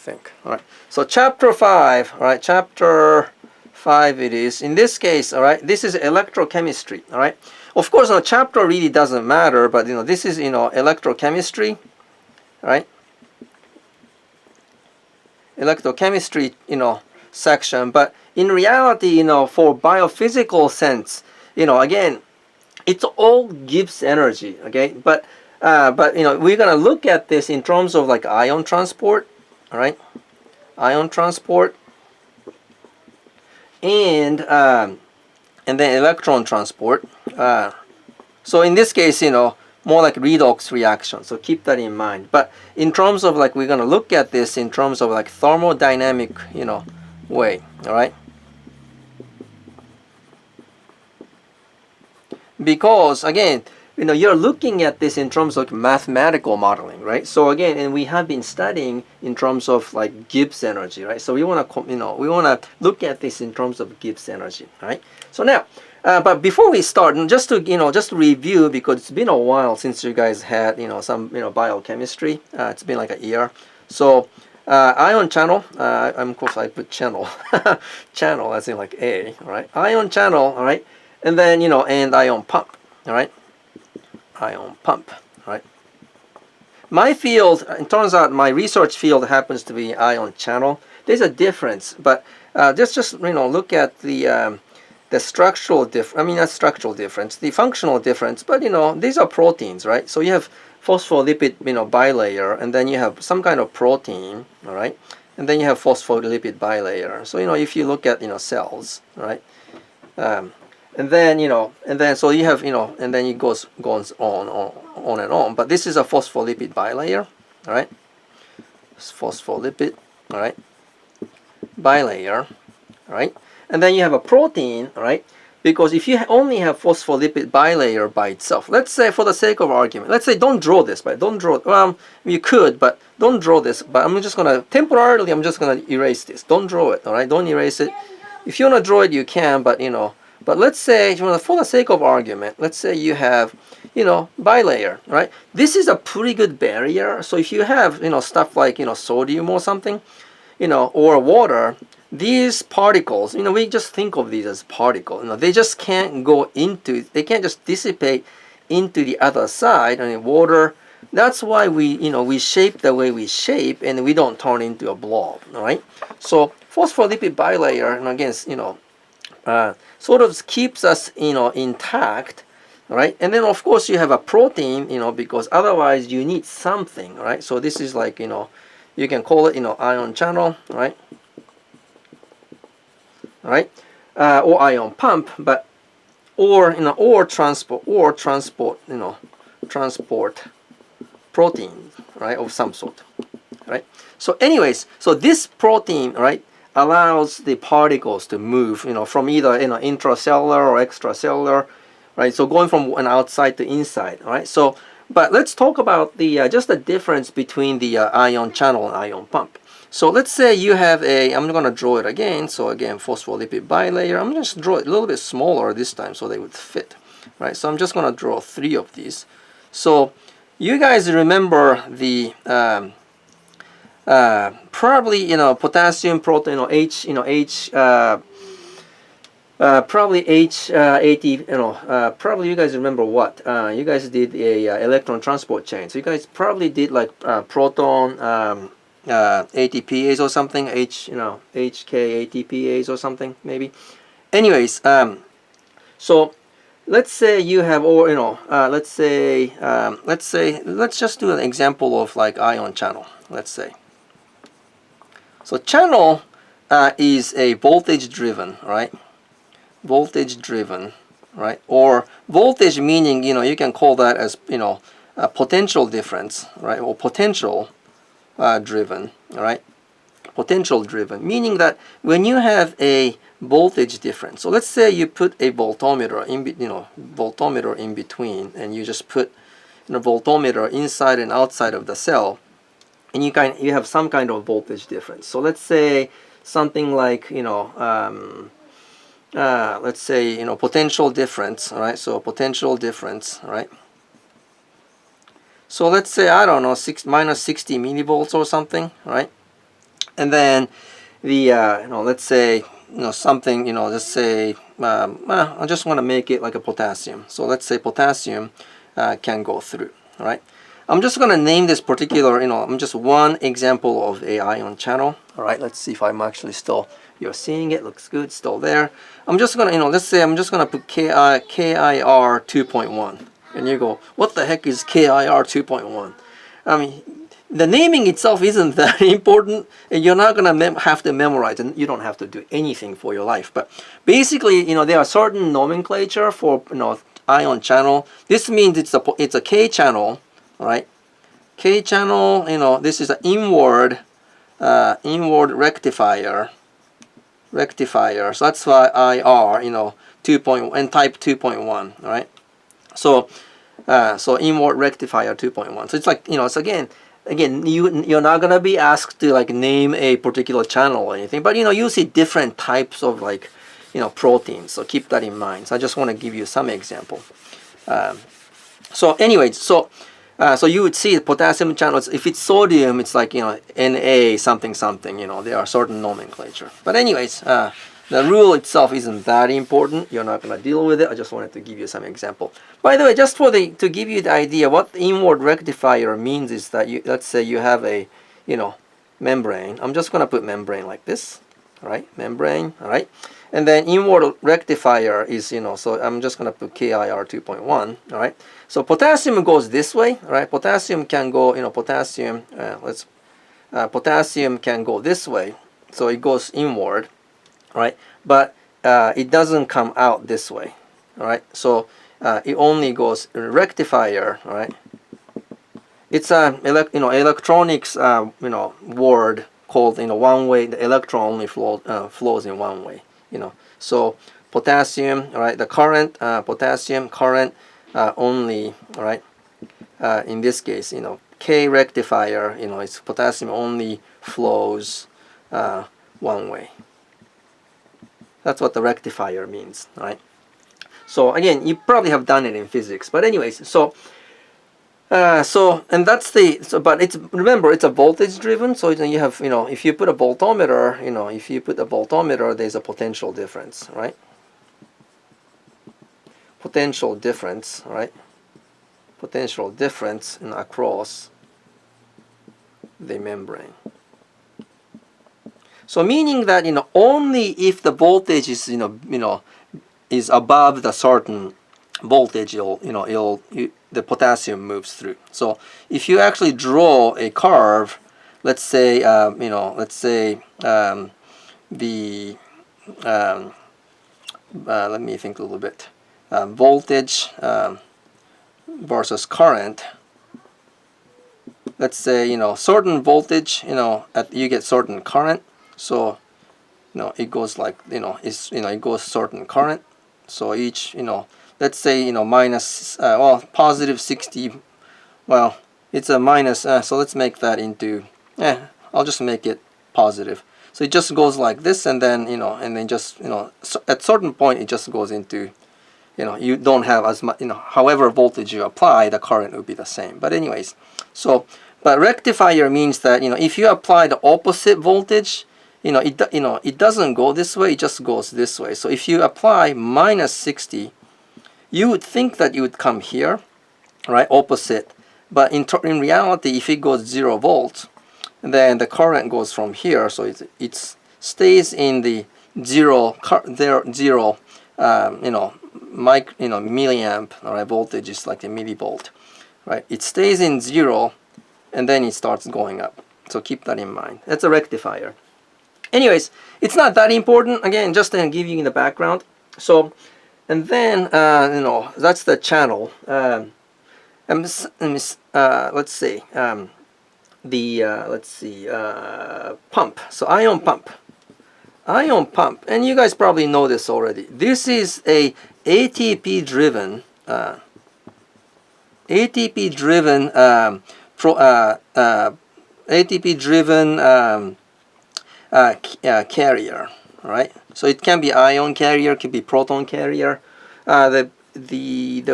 think. All right. So chapter 5, all right, chapter 5 it is. In this case, all right, this is electrochemistry, all right. Of course, chapter really doesn't matter, but this is electrochemistry, all right. Electrochemistry, section, but in reality, for biophysical sense, again, it's all Gibbs energy, okay? But we're gonna look at this in terms of like ion transport, all right? Ion transport, and then electron transport. So in this case, more like redox reaction. So keep that in mind. But in terms of like, we're gonna look at this in terms of like thermodynamic, way, all right? Because again, you're looking at this in terms of mathematical modeling, right? So again, and we have been studying in terms of like Gibbs energy, right? So we want to, we want to look at this in terms of Gibbs energy, right? So now, but before we start, and just to just to review, because it's been a while since you guys had some biochemistry. It's been like a year. So ion channel, of course I put channel, channel as in like A, all right? Ion channel, all right, and then and ion pump, all right? Ion pump, right? My field, it turns out my research field happens to be ion channel. There's a difference, but just look at the structural not structural difference, the functional difference. But these are proteins, right? So you have phospholipid bilayer, and then you have some kind of protein, all right? And then you have phospholipid bilayer. So if you look at cells, right? And then and then so you have and then it goes on and on. But this is a phospholipid bilayer, all right? Phospholipid, all right, bilayer, all right. And then you have a protein, all right? Because if you only have phospholipid bilayer by itself, let's say for the sake of argument, let's say don't draw this, but don't draw. Well, you could, but don't draw this. But I'm just gonna temporarily, I'm just gonna erase this. Don't draw it, all right? Don't erase it. If you wanna draw it, you can, but But let's say, for the sake of argument, let's say you have, bilayer, right? This is a pretty good barrier. So if you have, stuff like, sodium or something, or water, these particles, we just think of these as particles. They just can't go into, they can't just dissipate into the other side. Water, that's why we shape the way we shape, and we don't turn into a blob, all right? So phospholipid bilayer, and again, sort of keeps us intact, right? And then of course you have a protein, because otherwise you need something, right? So this is like you can call it ion channel, right? Right? Or ion pump, but or transport protein, right, of some sort, right? So anyways, so this protein, right, allows the particles to move, from either intracellular or extracellular, right? So going from an outside to inside, right? So, but let's talk about the just the difference between the ion channel and ion pump. So let's say you have I'm going to draw it again. So again, phospholipid bilayer. I'm just draw it a little bit smaller this time so they would fit, right? So I'm just going to draw 3 of these. So you guys remember the probably potassium protein, H, probably H, AT, probably you guys remember what you guys did a electron transport chain. So you guys probably did like proton ATPase or something, HK ATPase or something maybe. Anyways, so let's say you have, or let's just do an example of like ion channel. Let's say. So channel is a voltage driven, right? Voltage driven, right? Or voltage meaning, you can call that as, a potential difference, right? Or potential driven, all right? Potential driven, meaning that when you have a voltage difference, so let's say you put a voltmeter in between, and you just put voltmeter inside and outside of the cell, and you have some kind of voltage difference. So let's say something like let's say potential difference, all right? So potential difference, all right? So let's say, I don't know, minus 60 millivolts or something, right? And then the let's say something, let's say I just want to make it like a potassium. So let's say potassium can go through. All right. I'm just going to name this particular, I'm just one example of a ion channel. All right, let's see if I'm actually still, you're seeing it, looks good, still there. I'm just going to, let's say I'm just going to put KIR 2.1. And you go, what the heck is KIR 2.1? I mean, the naming itself isn't that important, and you're not going to have to memorize, and you don't have to do anything for your life. But basically, there are certain nomenclature for, ion channel. This means it's a K channel. All right, K channel, this is an inward rectifier. So that's why IR, 2.1 and type 2.1. All right, so inward rectifier 2.1. So it's like, it's again, you're not gonna be asked to like name a particular channel or anything, but you see different types of like, proteins. So keep that in mind. So I just want to give you some example. So anyways, so you would see potassium channels. If it's sodium, it's like Na something something. There are certain nomenclature. But anyways, the rule itself isn't that important. You're not going to deal with it. I just wanted to give you some example. By the way, just to give you the idea, what inward rectifier means is that let's say you have a membrane. I'm just going to put membrane like this. All right, membrane. All right. And then inward rectifier is, so I'm just going to put KIR 2.1, all right? So potassium goes this way, all right? Potassium can go, potassium can go this way. So it goes inward, all right? But it doesn't come out this way, all right? So it only goes rectifier, all right? It's a, electronics, word called, one way. The electron only flows in one way. So potassium, all right, the current, potassium current only, all right, in this case, K rectifier, it's potassium only flows one way. That's what the rectifier means, all right? So again, you probably have done it in physics, but anyways, and that's but remember, it's a voltage driven. So you have, if you put a voltmeter, there's a potential difference, right? Potential difference, right? Potential difference across the membrane. So meaning that, only if the voltage is, is above the certain voltage, the potassium moves through. So if you actually draw a curve, let's say let me think a little bit, voltage versus current. Let's say certain voltage, you get certain current. So it goes like it goes certain current. So each let's say minus positive 60. Well, it's a minus, so let's make that into I'll just make it positive. So it just goes like this, and then and then just so at certain point it just goes into you don't have as much, however voltage you apply, the current will be the same. But anyways, but rectifier means that if you apply the opposite voltage, it doesn't go this way, it just goes this way. So if you apply minus 60, you would think that you would come here, right, opposite. But in reality, if it goes 0 volts, then the current goes from here, so it stays in the zero milliamp, all right, voltage is like a millivolt, right? It stays in 0, and then it starts going up. So keep that in mind. That's a rectifier. Anyways, it's not that important. Again, just to give you the background. So, and then that's the channel. Let's see. Pump. So ion pump. Ion pump, and you guys probably know this already. This is a ATP driven carrier. All right. So it can be ion carrier, can be proton carrier. The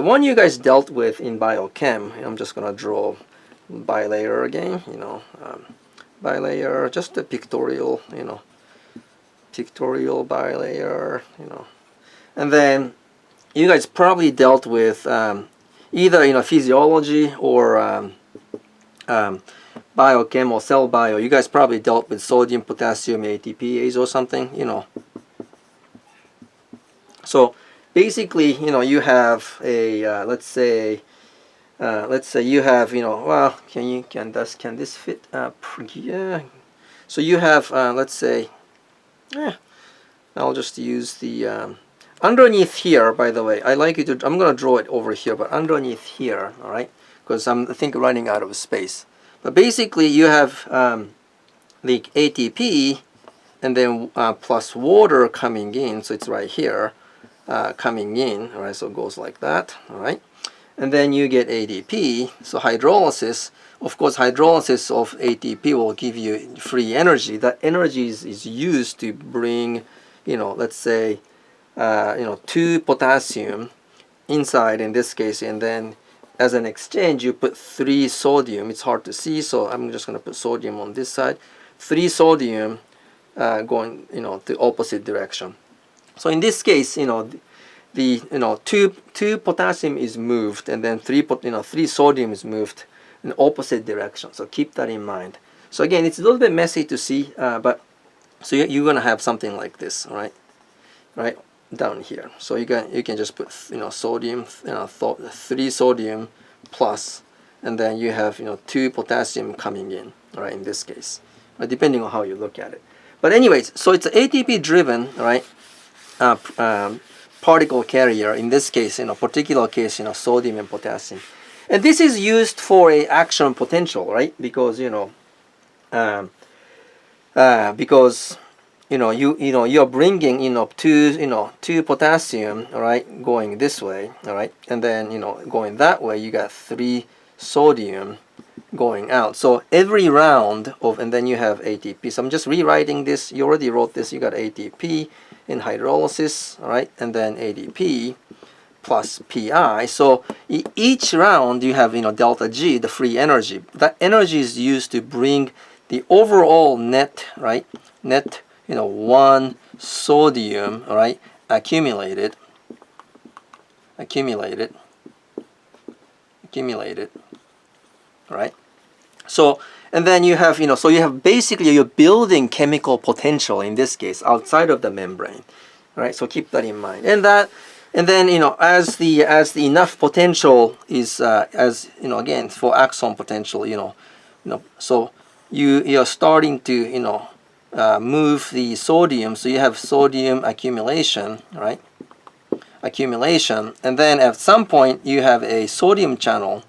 one you guys dealt with in biochem. I'm just gonna draw bilayer again. bilayer, just a pictorial, pictorial bilayer, and then you guys probably dealt with either physiology or biochem or cell bio. You guys probably dealt with sodium, potassium, ATPase or something, So basically, you have a let's say you have well, can this fit? Yeah. So you have let's say, I'll just use the underneath here. By the way, I like you to. I'm gonna draw it over here, but underneath here, all right, because I think running out of space. But basically, you have the ATP, and then plus water coming in. So it's right here, coming in. All right, so it goes like that. All right, and then you get ADP. So hydrolysis. Of course, hydrolysis of ATP will give you free energy. That energy is used to bring, let's say, 2 potassium inside in this case, and then as an exchange you put 3 sodium. It's hard to see, so I'm just going to put sodium on this side. 3 sodium going the opposite direction. So in this case, the 2 potassium is moved, and then 3 sodium is moved in opposite direction. So keep that in mind. So again, it's a little bit messy to see, but so you're going to have something like this, all right, down here. So you can just put sodium, 3 sodium plus, and then you have 2 potassium coming in, all right, in this case, depending on how you look at it. But anyways, so it's ATP driven, right, particle carrier. In this case, particular case, sodium and potassium. And this is used for a action potential, right? Because you're bringing 2 potassium, all right, going this way, all right, and then going that way you got 3 sodium going out. So every round of, and then you have ATP. So I'm just rewriting this. You already wrote this. You got ATP in hydrolysis, all right, and then ADP plus PI. So each round you have delta G, the free energy. That energy is used to bring the overall net, right, 1 sodium, all right, accumulated, all right. So, and then you have, so you have basically, you're building chemical potential in this case outside of the membrane, all right. So keep that in mind. And then as the enough potential is again for axon potential, so you're starting to move the sodium. So you have sodium accumulation, right? Accumulation, and then at some point you have a sodium channel.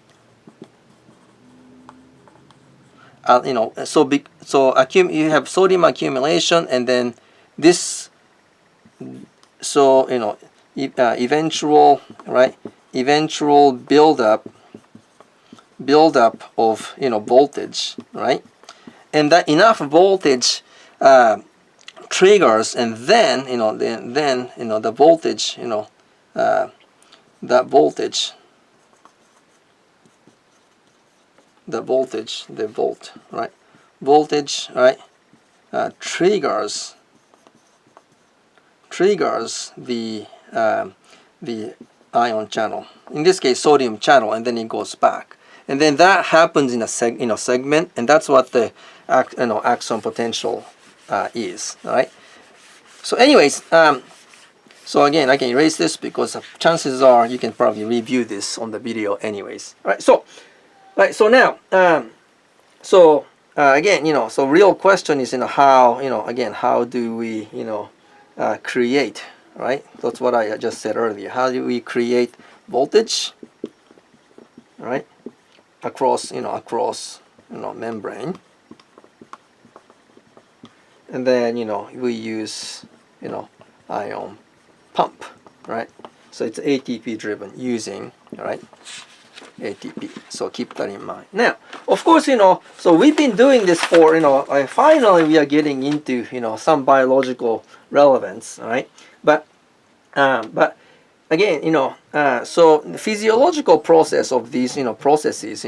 You have sodium accumulation, and then this. So eventual, right? Eventual buildup of voltage, right? And that enough voltage triggers, and then the voltage, that voltage, the volt, right? Voltage, right? Triggers the ion channel. In this case, sodium channel, and then it goes back, and then that happens in a segment, and that's what the axon potential is. All right. So, anyways, so again, I can erase this because chances are you can probably review this on the video, anyways. All right. So, so now, again, so real question is, how, again, how do we, create, right? That's what I just said earlier. How do we create voltage, right, across membrane? And then, we use, ion pump, right? So it's ATP driven using, right, ATP. So keep that in mind. Now, of course, so we've been doing this for, finally we are getting into, some biological relevance, all right? But again, so the physiological process of these, processes,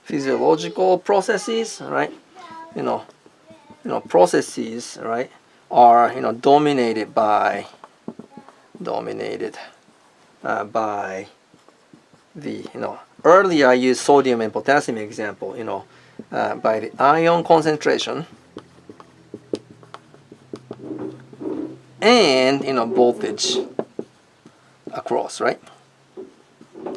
physiological processes, right? Processes, right, are dominated by the earlier I used sodium and potassium example, by the ion concentration and voltage across, right,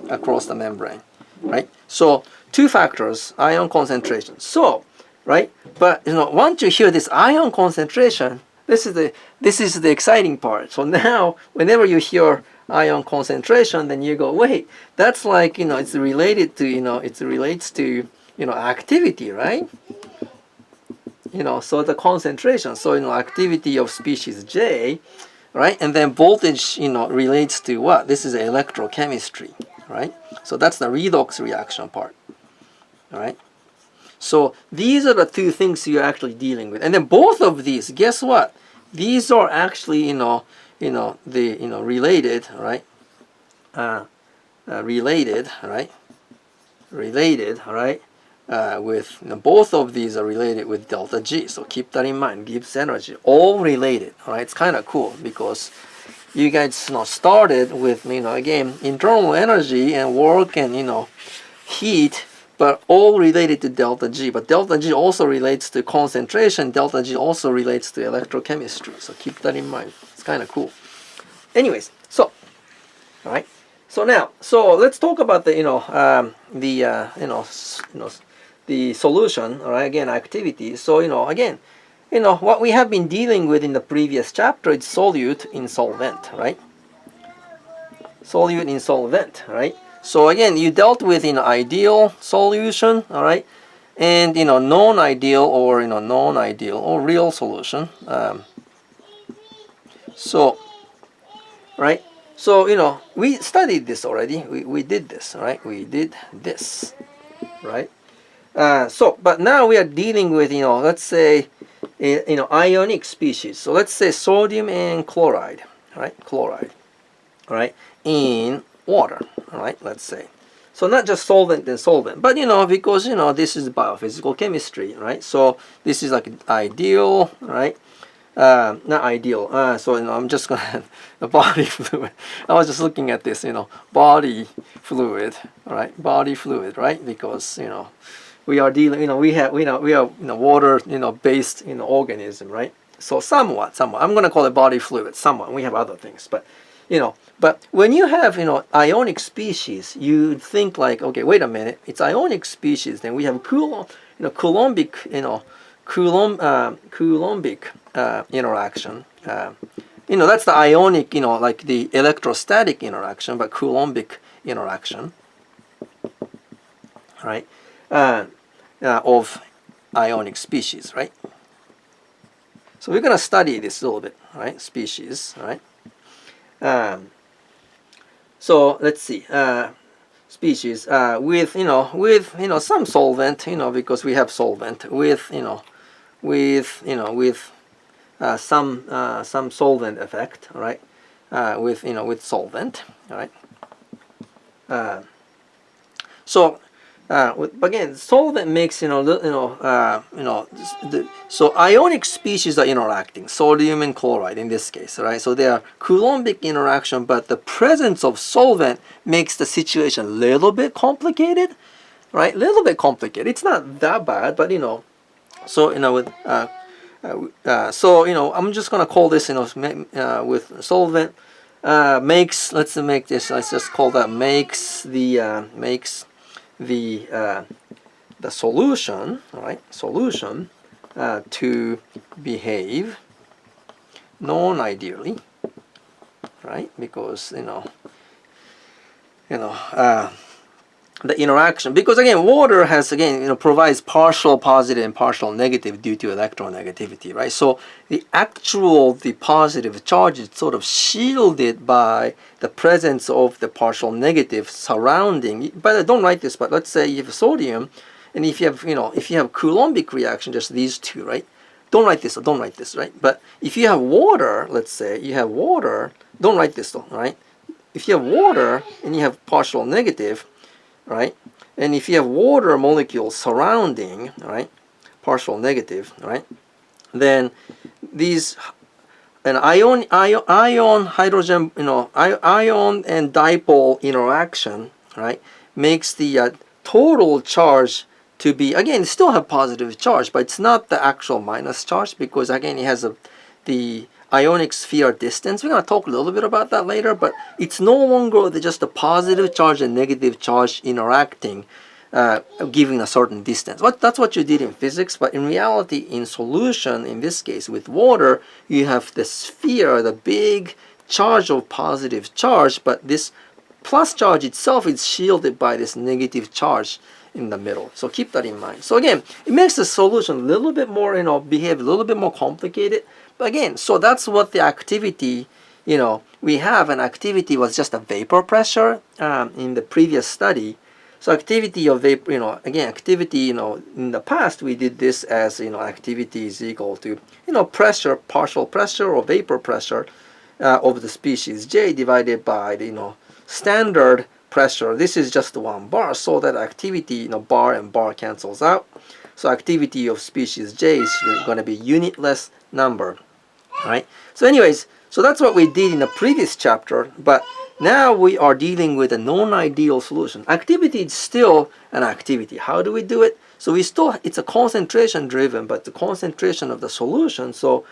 across the membrane, right? So two factors, ion concentration. So, right, but once you hear this ion concentration, this is the exciting part. So now whenever you hear ion concentration, then you go, wait, that's like it's related to it relates to activity, right? So the concentration, so activity of species J, right? And then voltage relates to what? This is electrochemistry, right? So that's the redox reaction part, all right? So these are the two things you're actually dealing with, and then both of these, guess what? These are actually related, right? Related, right? With both of these are related with delta G. So keep that in mind. Gibbs energy, all related. All right, it's kind of cool because you guys started with again internal energy and work and heat, but all related to delta G. But delta G also relates to concentration. Delta G also relates to electrochemistry. So keep that in mind. It's kind of cool. Anyways, so all right. So now, let's talk about the the solution. All right. Again, activity. So again, what we have been dealing with in the previous chapter is solute in solvent, right? Solute in solvent, right? So again, you dealt with ideal solution, all right, and non-ideal or non-ideal or real solution. So, right. So we studied this already. We did this, right? We did this, right? But now we are dealing with let's say ionic species. So let's say sodium and chloride, right? Chloride, all right, in water, all right. Let's say. So not just solvent and solvent, but because this is biophysical chemistry, right? So this is like ideal, right? Not ideal. So I'm just gonna the body fluid. I was just looking at this, body fluid, right? Body fluid, right? Because we are dealing, we are water, based organism, right? So somewhat. I'm gonna call it body fluid. Somewhat. We have other things, but but when you have ionic species, you think like, okay, wait a minute, it's ionic species. Then we have Coulombic, Coulombic interaction. That's the ionic, like the electrostatic interaction, but Coulombic interaction, right? Of ionic species, right? So we're going to study this a little bit, right? Species, right? So let's see. Species with some solvent, because we have solvent with some solvent effect, all right? With solvent, all right? Again, solvent makes so ionic species are interacting, sodium and chloride in this case, right? So they are Coulombic interaction, but the presence of solvent makes the situation a little bit complicated, right? A little bit complicated. It's not that bad, but so with I'm just gonna call this with solvent makes. Let's just call that makes the solution, all right? Solution to behave non-ideally, right? Because the interaction, because again water has provides partial positive and partial negative due to electronegativity, right? So the positive charge is sort of shielded by the presence of the partial negative surrounding. But don't write this, but let's say you have sodium, and if you have Coulombic reaction, just these two, right? Don't write this, right? But if you have water, let's say you have water, don't write this though, right? If you have water and you have partial negative, right? And if you have water molecules surrounding, right, partial negative, right, then these an ion hydrogen, ion and dipole interaction, right, makes the total charge to be, again, still have positive charge, but it's not the actual minus charge, because again it has the ionic sphere distance. We're going to talk a little bit about that later, but it's no longer just a positive charge and negative charge interacting, giving a certain distance. That's what you did in physics, but in reality, in solution, in this case with water, you have the sphere, the big charge of positive charge, but this plus charge itself is shielded by this negative charge in the middle. So keep that in mind. So again, it makes the solution a little bit more, behave a little bit more complicated. But again, so that's what the activity, we have. An activity was just a vapor pressure in the previous study. So activity of vapor, again, activity, in the past we did this as, activity is equal to, pressure, partial pressure or vapor pressure of the species J divided by the, standard pressure. This is just one bar, so that activity, bar and bar cancels out. So activity of species J is going to be unitless number, right? So anyways, so that's what we did in the previous chapter, but now we are dealing with a non-ideal solution. Activity is still an activity. How do we do it? So it's a concentration driven, but the concentration of the solution. So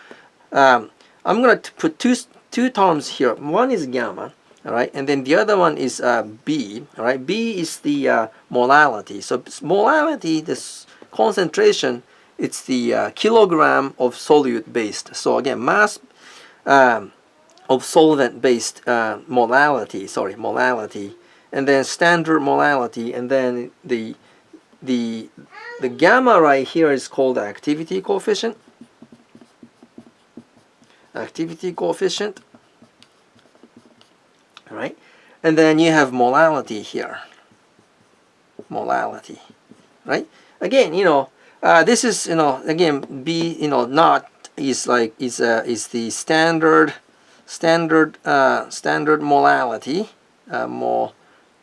I'm going to put two terms here. One is gamma, all right, and then the other one is B, all right. B is the molality. So molality, this concentration, it's the kilogram of solute based. So again, mass of solvent based molality, and then standard molality, and then the gamma right here is called the activity coefficient. Activity coefficient, right? And then you have molality here. Molality, right? Again, this is, again, B, naught is like is the standard molality,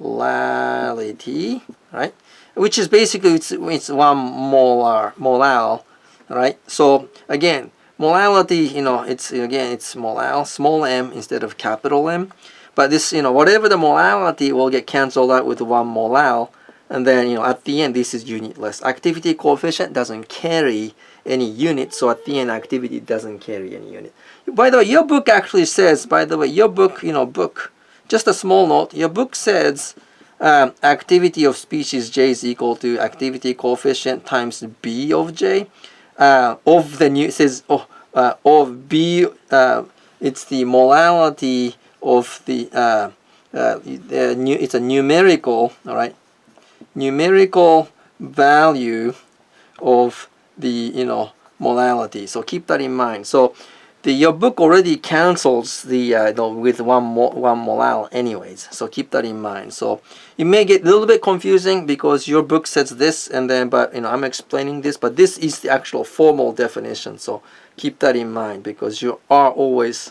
molality, right? Which is basically it's 1 molal, right? So again, molality, it's molal, small m instead of capital M. But this, whatever the molality will get cancelled out with 1 molal, and then, at the end, this is unitless. Activity coefficient doesn't carry any unit, so at the end, activity doesn't carry any unit. By the way, your book actually says, book, just a small note, your book says activity of species J is equal to activity coefficient times B of J. It says, of B, it's the molality of the, it's a numerical, all right, numerical value of the, molality. So keep that in mind. So your book already cancels the with one molal anyways. So keep that in mind. So it may get a little bit confusing because your book says this, and then I'm explaining this, but this is the actual formal definition. So keep that in mind because you are always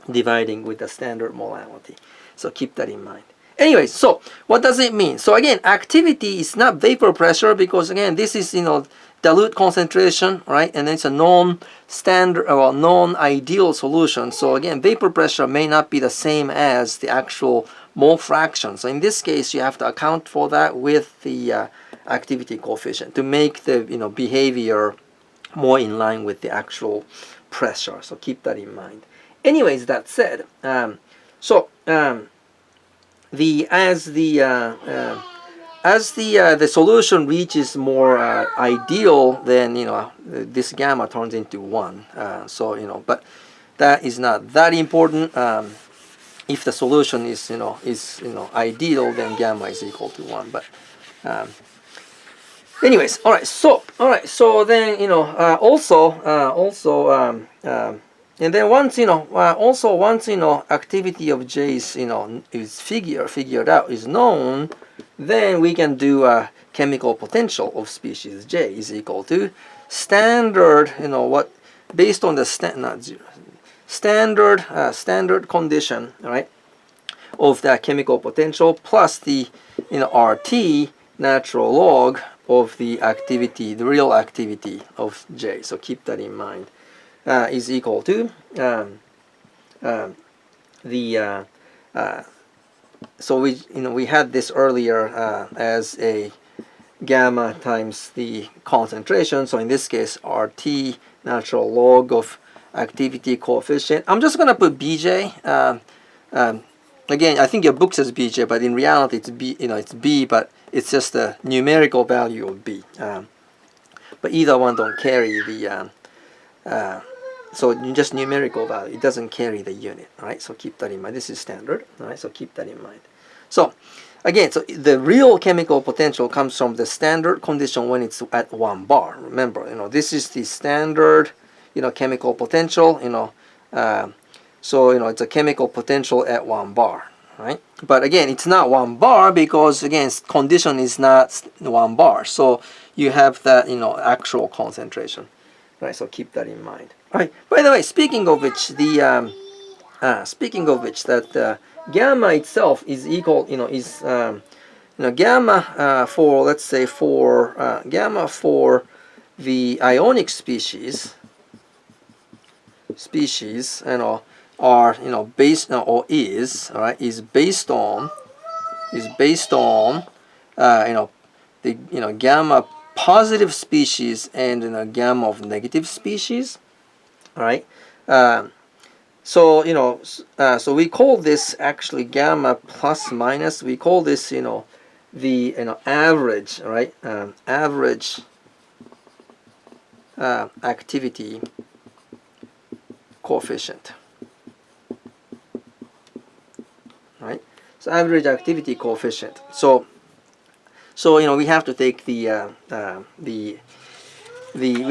dividing with the standard molality. So keep that in mind. Anyways, so what does it mean? So again, activity is not vapor pressure because again, this is dilute concentration, right? And it's a non-standard or non-ideal solution. So again, vapor pressure may not be the same as the actual mole fraction. So in this case, you have to account for that with the activity coefficient to make the behavior more in line with the actual pressure. So keep that in mind. Anyways, that said, as the solution reaches more ideal, then this gamma turns into 1. But that is not that important. If the solution is ideal, then gamma is equal to 1. But anyways, all right. So then and then once activity of J is figured out, is known, then we can do a chemical potential of species J is equal to standard, based on the standard condition, right, of that chemical potential plus the RT natural log of the activity, the real activity of J. So keep that in mind. Is equal to so we had this earlier as a gamma times the concentration. So in this case, RT natural log of activity coefficient. I'm just gonna put BJ. Again, I think your book says BJ, but in reality it's B. It's B, but it's just a numerical value of B. But either one don't carry the. So just numerical value. It doesn't carry the unit. All right. So keep that in mind. This is standard. All right. So keep that in mind. So again, so the real chemical potential comes from the standard condition when it's at 1 bar. Remember, this is the standard, chemical potential. So it's a chemical potential at 1 bar, right? But again, it's not 1 bar because again, condition is not 1 bar. So you have that, actual concentration, right? So keep that in mind. All right. By the way, speaking of which, that gamma itself is equal, gamma for, let's say, gamma for the ionic species, are based or is, all right, is based on the gamma positive species and gamma of negative species, all right. So we call this actually gamma plus minus. We call this the average, right? Average activity coefficient, right? So average activity coefficient. So we have to take we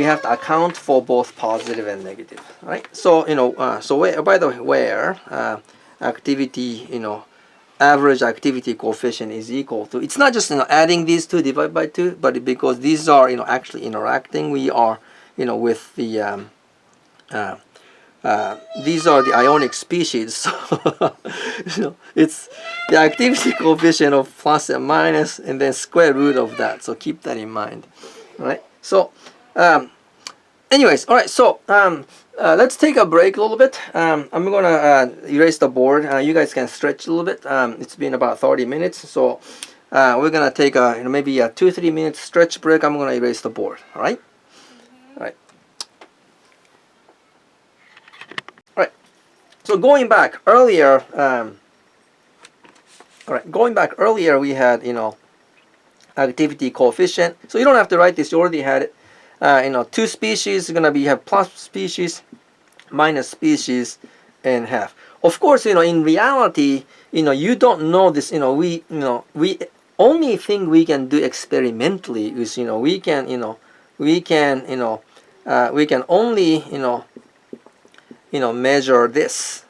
have to account for both positive and negative, right? So by the way, where activity, average activity coefficient is equal to, it's not just adding these two divided by 2, but because these are actually interacting, we are with the these are the ionic species. So it's the activity coefficient of plus and minus, and then square root of that. So keep that in mind, right? So anyways, all right. So let's take a break a little bit. I'm gonna erase the board. You guys can stretch a little bit. It's been about 30 minutes, so we're gonna take maybe a 2-3 minute stretch break. I'm gonna erase the board. All right. All right. All right. So going back earlier, we had activity coefficient. So you don't have to write this. You already had it. Two species is gonna have plus species, minus species, and half. Of course, in reality, you don't know this. We only thing we can do experimentally is we can only measure this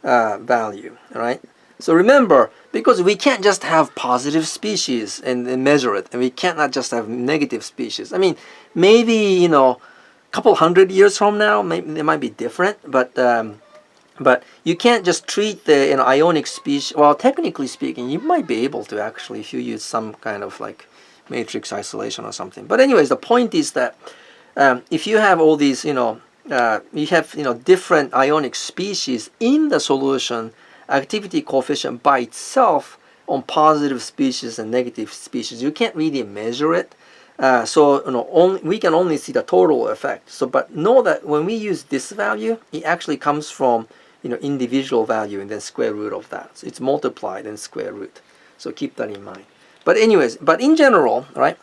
value, right? So remember, because we can't just have positive species and measure it, and we cannot just have negative species. I mean, maybe a couple hundred years from now, maybe they might be different, but you can't just treat the ionic species. Well, technically speaking, you might be able to actually if you use some kind of like matrix isolation or something. But anyways, the point is that if you have all these, you have different ionic species in the solution, activity coefficient by itself on positive species and negative species, you can't really measure it. So we can only see the total effect. So, but know that when we use this value, it actually comes from individual value and then square root of that. So it's multiplied and square root. So keep that in mind. But anyways, but in general, right?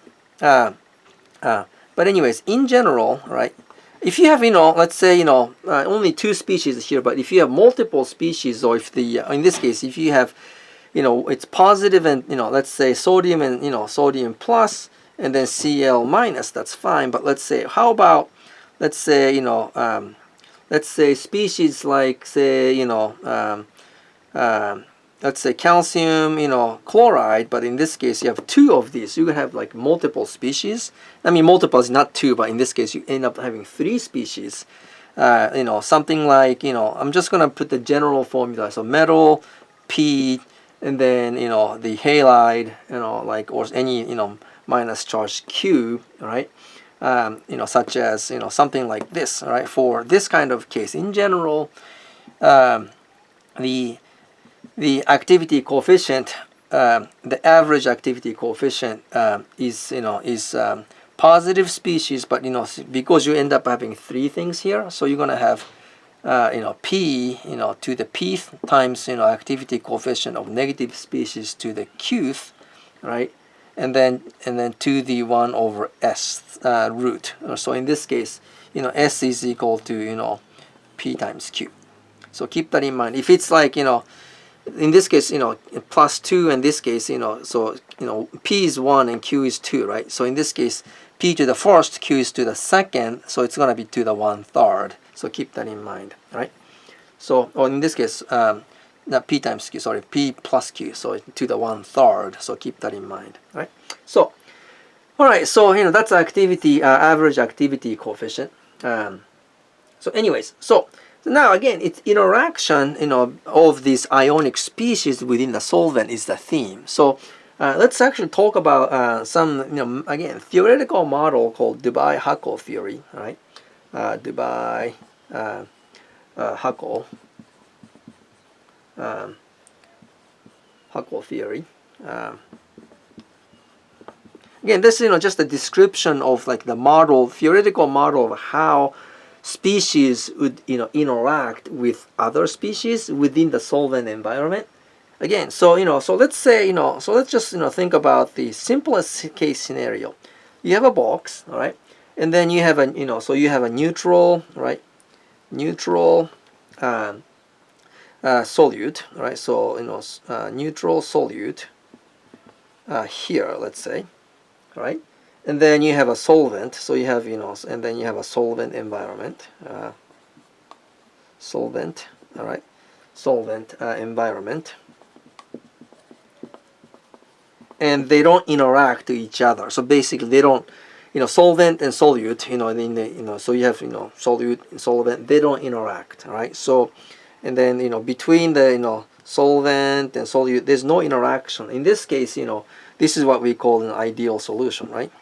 If you have, let's say, only 2 species here, but if you have multiple species, or if in this case, if you have, it's positive and, let's say sodium and, sodium plus, and then Cl minus, that's fine. But let's say, how about, let's say, let's say species like, say, let's say calcium, chloride, but in this case you have 2 of these. You can have like multiple species. I mean, multiple is not 2, but in this case you end up having 3 species. Something like, I'm just gonna put the general formula. So metal, P, and then the halide, like, or any minus charge Q, right? Such as something like this, right? For this kind of case, in general, the activity coefficient, the average activity coefficient is positive species, but because you end up having three things here, so you're gonna have p to the pth times activity coefficient of negative species to the qth, right? And then to the 1 over s root. So in this case, s is equal to p times q. So keep that in mind. If it's like in this case plus 2, in this case so p is 1 and q is 2, right? So in this case, p to the first, q is to the second, so it's going to be to the 1/3. So keep that in mind, right? So, or in this case, not p times q, sorry, p plus q, so to the 1/3. So keep that in mind, right? So, all right, so that's activity, average activity coefficient. So anyways, so now again, it's interaction of these ionic species within the solvent is the theme. So let's actually talk about some again, theoretical model called Debye-Huckel theory, right? Debye-Huckel Huckle theory. Again, this is just a description of like the model, theoretical model of how species would interact with other species within the solvent environment. Again, so so let's say so let's just think about the simplest case scenario. You have a box, all right, and then you have a so you have a neutral, right, neutral solute, right? So neutral solute here, let's say, right? And then you have a solvent, so you have and then you have a solvent environment, solvent, all right, solvent environment, and they don't interact to each other. So basically, they don't, solvent and solute, so you have solute and solvent, they don't interact, all right? So, and then between the solvent and solute, there's no interaction. In this case, this is what we call an ideal solution, right?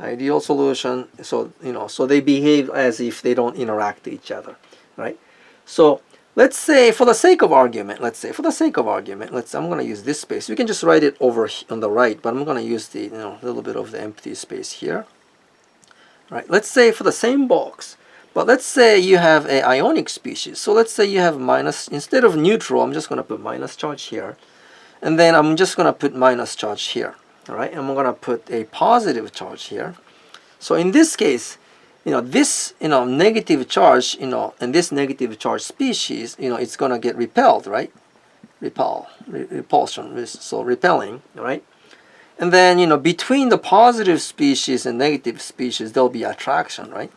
Ideal solution. So so they behave as if they don't interact with each other, right? So let's say, for the sake of argument, I'm going to use this space. We can just write it over on the right, but I'm going to use the little bit of the empty space here. Right? Let's say for the same box, but let's say you have a ionic species. So let's say you have minus, instead of neutral, I'm just going to put minus charge here, and then I'm just going to put minus charge here. All right, and I'm going to put a positive charge here. So in this case, this negative charge, and this negative charge species, it's going to get repelled, right? Repulsion, so repelling, right? And then between the positive species and negative species, there'll be attraction, right?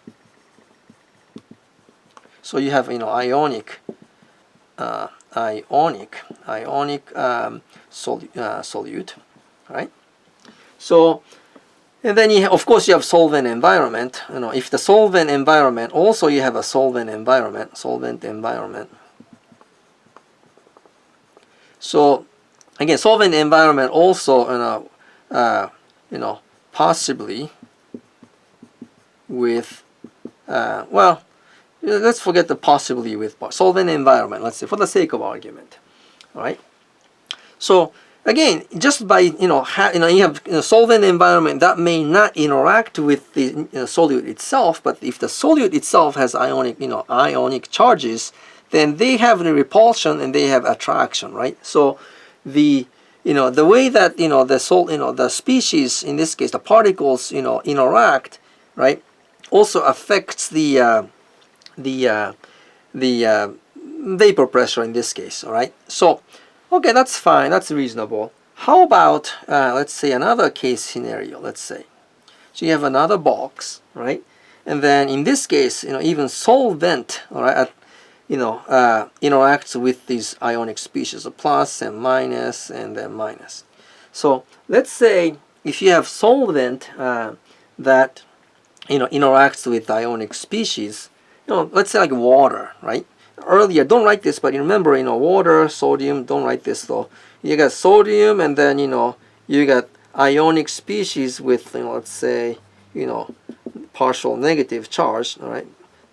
So you have ionic solute, right? So, and then of course you have solvent environment. If the solvent environment, also you have a solvent environment. So again, solvent environment also, possibly with, well, let's forget the possibly with solvent environment. Let's say, for the sake of argument, all right. So again, just by you have solvent environment that may not interact with the solute itself, but if the solute itself has ionic charges, then they have the repulsion and they have attraction, right? So the way that the species, in this case the particles interact, right, also affects the vapor pressure in this case, all right? So okay, that's fine, that's reasonable. How about let's say another case scenario. Let's say, so you have another box, right? And then in this case, even solvent, all right, interacts with these ionic species, a plus and minus and then minus. So let's say if you have solvent that interacts with ionic species, let's say like water, right? earlier, don't write this, but you remember, water, sodium, don't write this though. You got sodium, and then, you got ionic species with, let's say, partial negative charge, all right,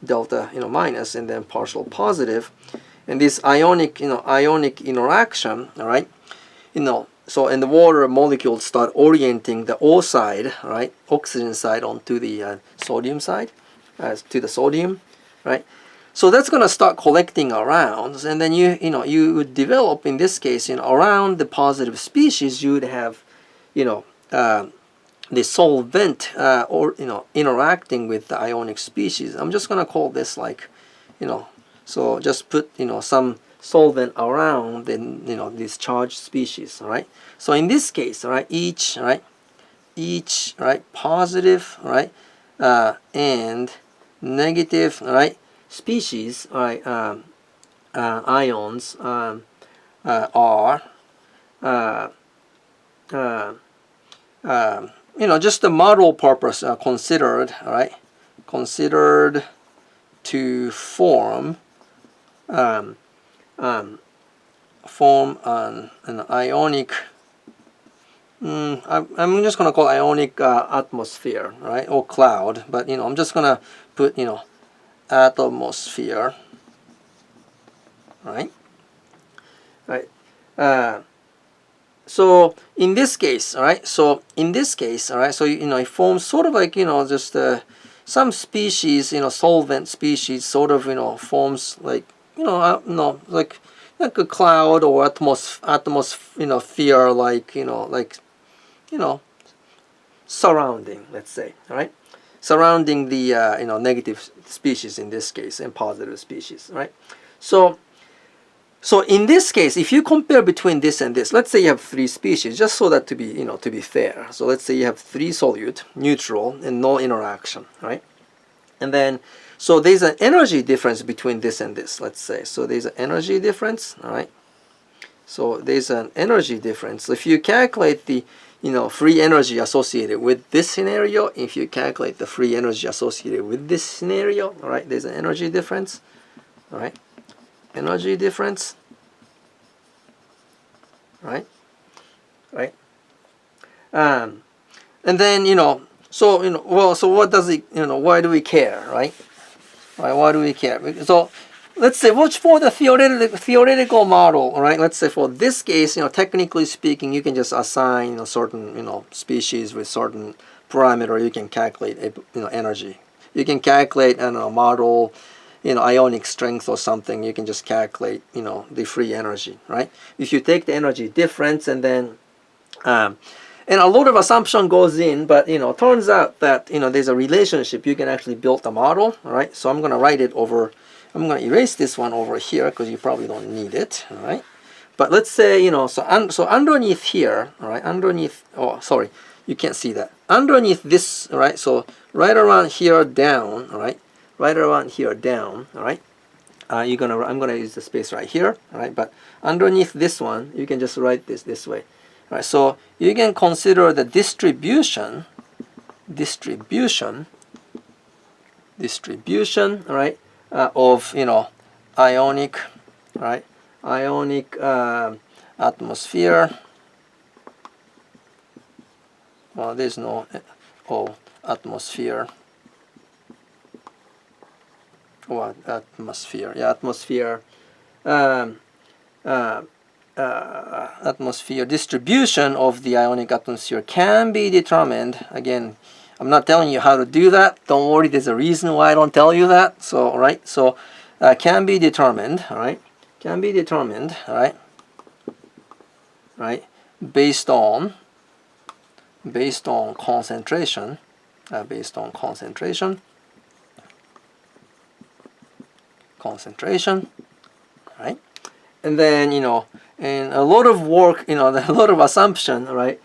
delta, minus, and then partial positive. And this ionic interaction, all right, so in the water molecules start orienting the O side, right, oxygen side onto the sodium side, to the sodium, right. So that's going to start collecting around, and then you would develop, in this case, around the positive species, you would have, the solvent or interacting with the ionic species. I'm just going to call this like, so just put some solvent around these charged species, all right. So in this case, all right, each positive, all right, and negative, all right, species, all right, ions are just the model purpose considered, all right, considered to form an ionic, I'm just going to call ionic atmosphere, right, or cloud, but I'm just going to put atmosphere, right. So in this case, all right, so it forms sort of like just some species, solvent species, sort of forms like like a cloud or atmosphere, like surrounding, let's say, all right, surrounding the negative species in this case and positive species, right. So in this case, if you compare between this and this, let's say you have 3 species, just so that to be fair. So let's say you have 3 solute, neutral, and no interaction, right? And then, so there's an energy difference between this and this, let's say. So there's an energy difference, all right? So there's an energy difference. If you calculate the free energy associated with this scenario, if you calculate the free energy associated with this scenario, all right, there's an energy difference, all right? Energy difference, right? And then so well, so what does it, why do we care, right? Why do we care? So let's say, watch for the theoretical model, right? Let's say for this case, technically speaking, you can just assign certain species with certain parameter. You can calculate energy. You can calculate a model, ionic strength or something. You can just calculate the free energy, right? If you take the energy difference, and then and a lot of assumption goes in, but turns out that there's a relationship. You can actually build a model, right? So I'm going to write it over. I'm going to erase this one over here because you probably don't need it, all right? But let's say so underneath here, all right? Underneath, oh sorry, you can't see that. Underneath this, all right? So right around here down, all right? Right around here down, all right? I'm gonna use the space right here, all right? But underneath this one, you can just write this way, all right? So you can consider the distribution, all right, of ionic, right? Ionic atmosphere. Well, there's no atmosphere. Or atmosphere, yeah, atmosphere. Atmosphere distribution of the ionic atmosphere can be determined. Again, I'm not telling you how to do that. Don't worry, there's a reason why I don't tell you that. So, right, so can be determined, all right, can be determined, all right, right, based on concentration, concentration, right? And then and a lot of work, a lot of assumption, right?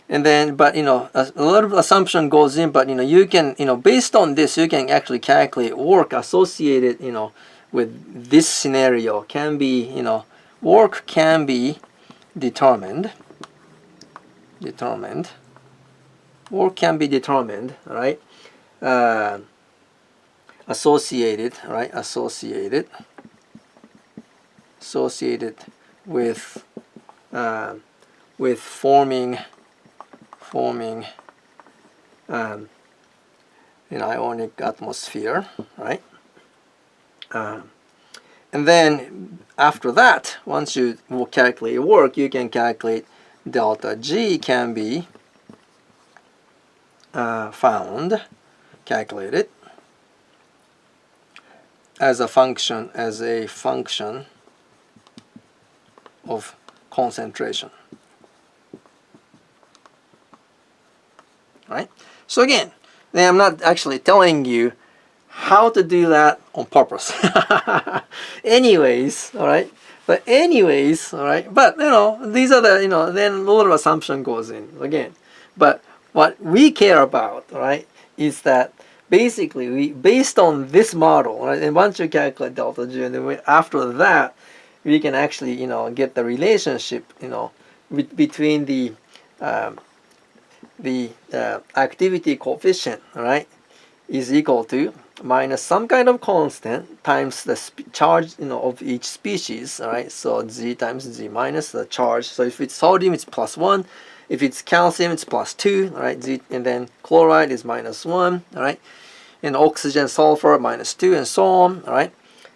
And then, but a lot of assumption goes in, but you can, based on this, you can actually calculate work associated, with this scenario. Can be, work can be determined. Work can be determined, right? associated, right? Associated with forming an ionic atmosphere, right? And then after that, once you will calculate work, you can calculate delta G can be calculated as a function of concentration, right? So again, I'm not actually telling you how to do that on purpose. Anyways, all right. But anyways, all right. But these are the then a lot of assumption goes in again. But what we care about, right, is that basically based on this model, right, and once you calculate delta G, and then after that, we can actually get the relationship between the activity coefficient, right, is equal to minus some kind of constant times the charge of each species, all right? So Z times Z minus the charge. So if it's sodium, it's +1. If it's calcium, it's +2, all right? Z, and then chloride is -1, all right? And oxygen, sulfur, -2, and so on, all right?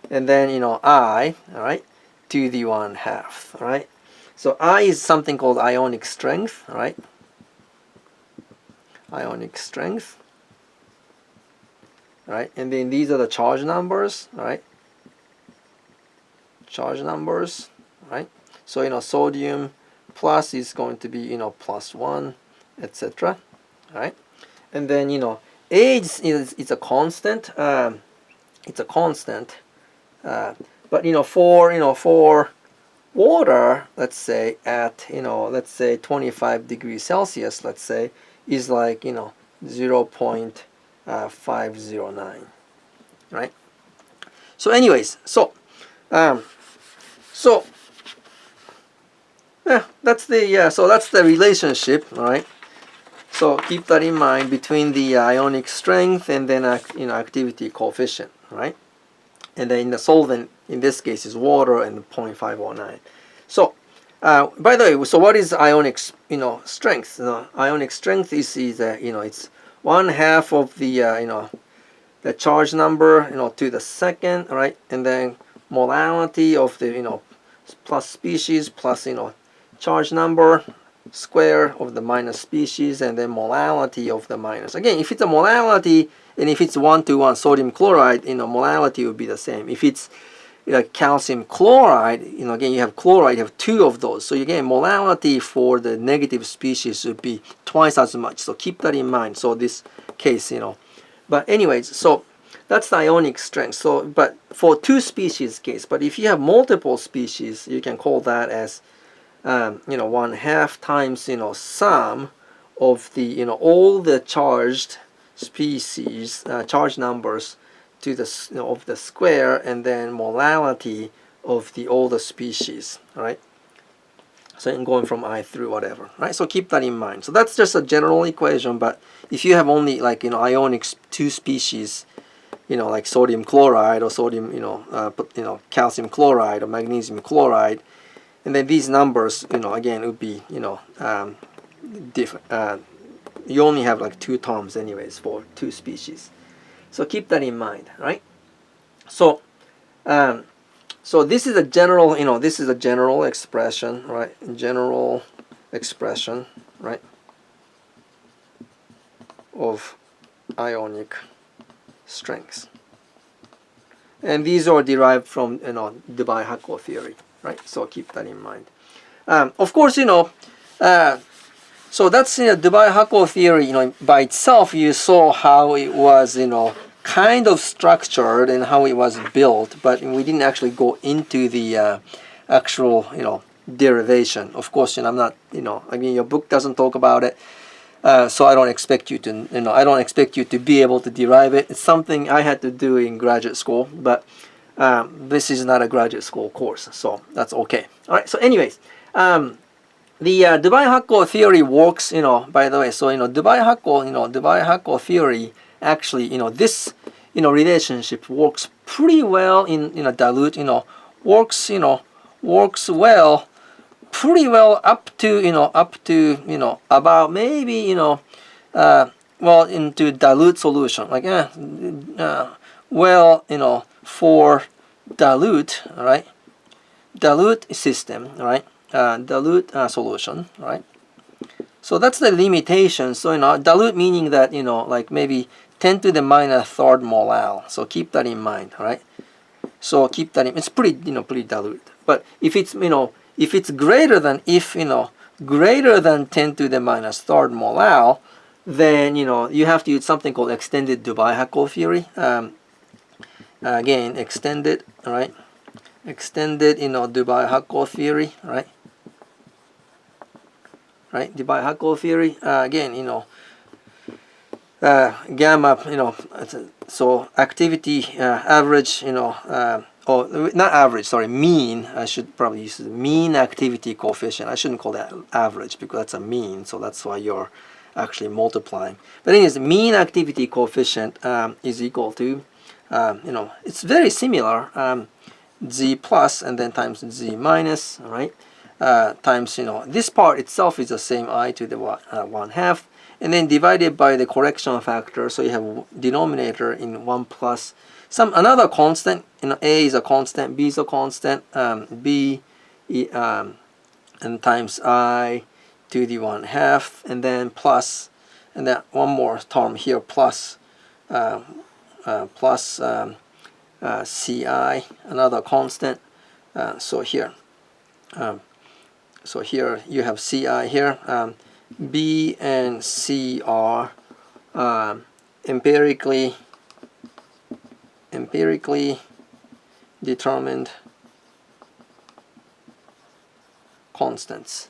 And then I, all right, to the 1/2, all right? So I is something called ionic strength, all right? Ionic strength. Right, and then these are the charge numbers, right? Charge numbers, right? So sodium plus is going to be +1, etc. Right, and then age is a constant. It's a constant, but for water, let's say at let's say 25 degrees Celsius, let's say, is like 0.509, right? So anyways, that's the relationship, all right? So keep that in mind between the ionic strength and then activity coefficient, right? And then the solvent in this case is water and 0.509. So by the way, so what is ionic strength? Ionic strength is it's 1/2 of the charge number to the second, right? And then molality of the plus species plus charge number square of the minus species, and then molality of the minus. Again, if it's a molality and if it's 1:1 sodium chloride, molality would be the same. If it's calcium chloride, again you have chloride, you have 2 of those. So again, molality for the negative species would be twice as much. So keep that in mind. So this case, But anyways, so that's the ionic strength. So, but for 2 species case, but if you have multiple species, you can call that as 1/2 times sum of the all the charged species charge numbers to the of the square, and then molality of all the species, right? So I'm going from I through whatever, right? So keep that in mind. So that's just a general equation, but if you have only like ionic 2 species, like sodium chloride or sodium calcium chloride or magnesium chloride, and then these numbers again would be different. You only have like 2 terms anyways for 2 species. So keep that in mind, right? So so this is a general, this is a general expression, right? General expression, right, of ionic strengths. And these are derived from Debye-Huckel theory, right? So keep that in mind. Of course, so that's Debye-Huckel theory. By itself, you saw how it was, kind of structured and how it was built, but we didn't actually go into the actual, derivation. Of course, I'm not, I mean, your book doesn't talk about it, so I don't expect you to, I don't expect you to be able to derive it. It's something I had to do in graduate school, but this is not a graduate school course, so that's okay. All right. So, anyways, the Debye-Huckel theory works, by the way. So, Debye-Huckel, Debye-Huckel theory actually, this relationship works pretty well in dilute, works well pretty well up to about maybe well into dilute solution, like well for dilute, right, dilute system, right, dilute solution, right. So that's the limitation. So dilute meaning that like maybe 10 to the minus third molal. So keep that in mind, right? So keep that in. It's pretty pretty dilute. But if it's if it's greater than greater than 10 to the minus third molal, then you have to use something called extended Debye-Huckel theory. Again, extended, right? Extended Debye-Huckel theory, right? Right, Debye-Huckel theory. Again, gamma, so activity average, or not average, sorry, mean. I should probably use the mean activity coefficient. I shouldn't call that average because that's a mean, so that's why you're actually multiplying. But anyways, mean activity coefficient is equal to, it's very similar, z plus and then times z minus, all right? Times this part itself is the same I to the 1/2, and then divided by the correction factor, so you have denominator in 1 plus some another constant. A is a constant, B is a constant, b and times I to the 1/2, and then plus, and then one more term here, plus ci, another constant. So here you have Ci here. B and C are empirically determined constants.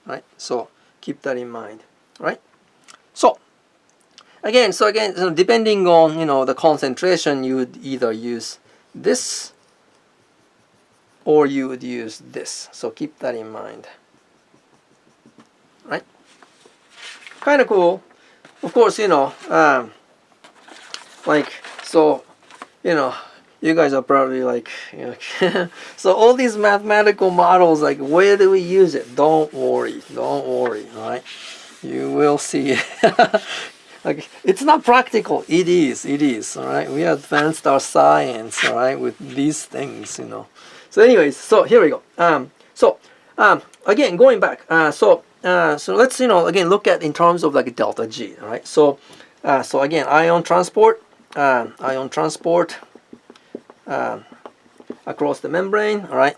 Right? So keep that in mind. Right? So again, depending on the concentration, you would either use this or you would use this. So keep that in mind. Right? Kind of cool. Of course, like, so, you guys are probably like, so all these mathematical models, like, where do we use it? Don't worry, right? You will see. Like, it's not practical. It is, all right? We advanced our science, all right, with these things, So anyways, so here we go. Again, going back, so let's again look at in terms of like delta G, all right? So again, ion transport across the membrane, all right?